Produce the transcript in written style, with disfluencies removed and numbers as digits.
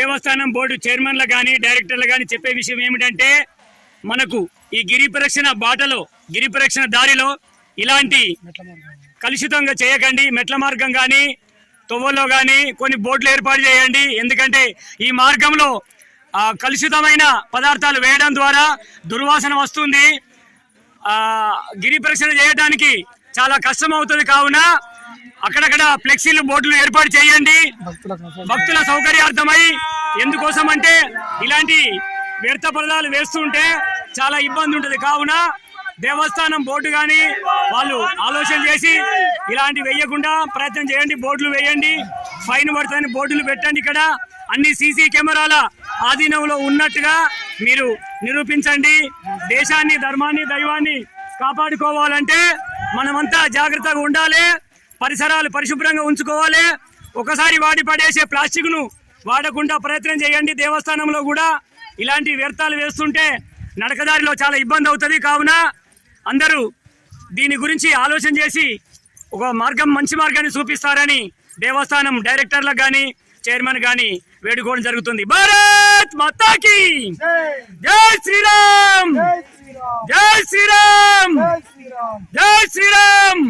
దేవస్థానం board చైర్మన్లు కానీ డైరెక్టర్లు కానీ చెప్పే విషయం ఏమిటంటే మనకు ఈ గిరి ప్రదక్షిణ బాటలో గిరి ప్రదక్షిణ దారిలో ఇలాంటి కలుషితంగా చేయకండి. మెట్ల మార్గం కానీ తొవ్వల్లో కానీ కొన్ని బోర్డులు ఏర్పాటు చేయండి. ఎందుకంటే ఈ మార్గంలో కలుషితమైన పదార్థాలు వేయడం ద్వారా దుర్వాసన వస్తుంది. గిరి ప్రదక్షిణ చేయడానికి చాలా కష్టం అవుతుంది. కావున అక్కడక్కడ ఫ్లెక్సీలు బోర్డులు ఏర్పాటు చేయండి భక్తుల సౌకర్యార్థమై. ఎందుకోసం అంటే ఇలాంటి వ్యర్థ పదార్థాలు వేస్తుంటే చాలా ఇబ్బంది ఉంటుంది. కావున దేవస్థానం బోర్డు కానీ వాళ్ళు ఆలోచన చేసి ఇలాంటి వేయకుండా ప్రయత్నం చేయండి. బోర్డులు వేయండి, ఫైన్ పడుతుందని బోర్డులు పెట్టండి. ఇక్కడ అన్ని సీసీ కెమెరాల ఆధీనంలో ఉన్నట్టుగా మీరు నిరూపించండి. దేశాన్ని, ధర్మాన్ని, దైవాన్ని కాపాడుకోవాలంటే మనమంతా జాగ్రత్తగా ఉండాలి. పరిసరాలు పరిశుభ్రంగా ఉంచుకోవాలి. ఒకసారి వాడి పడేసే ప్లాస్టిక్ ను వాడకుండా ప్రయత్నం చేయండి. దేవస్థానంలో కూడా ఇలాంటి వ్యర్థాలు వేస్తుంటే నడకదారిలో చాలా ఇబ్బంది అవుతుంది. కావున అందరూ దీని గురించి ఆలోచన చేసి ఒక మార్గం, మంచి మార్గాన్ని చూపిస్తారని దేవస్థానం డైరెక్టర్లకు కానీ చైర్మన్ కానీ వేడుకోవడం జరుగుతుంది. భారత్ మాతాకి జై శ్రీరామ్, జై శ్రీరామ్, జై శ్రీరామ్.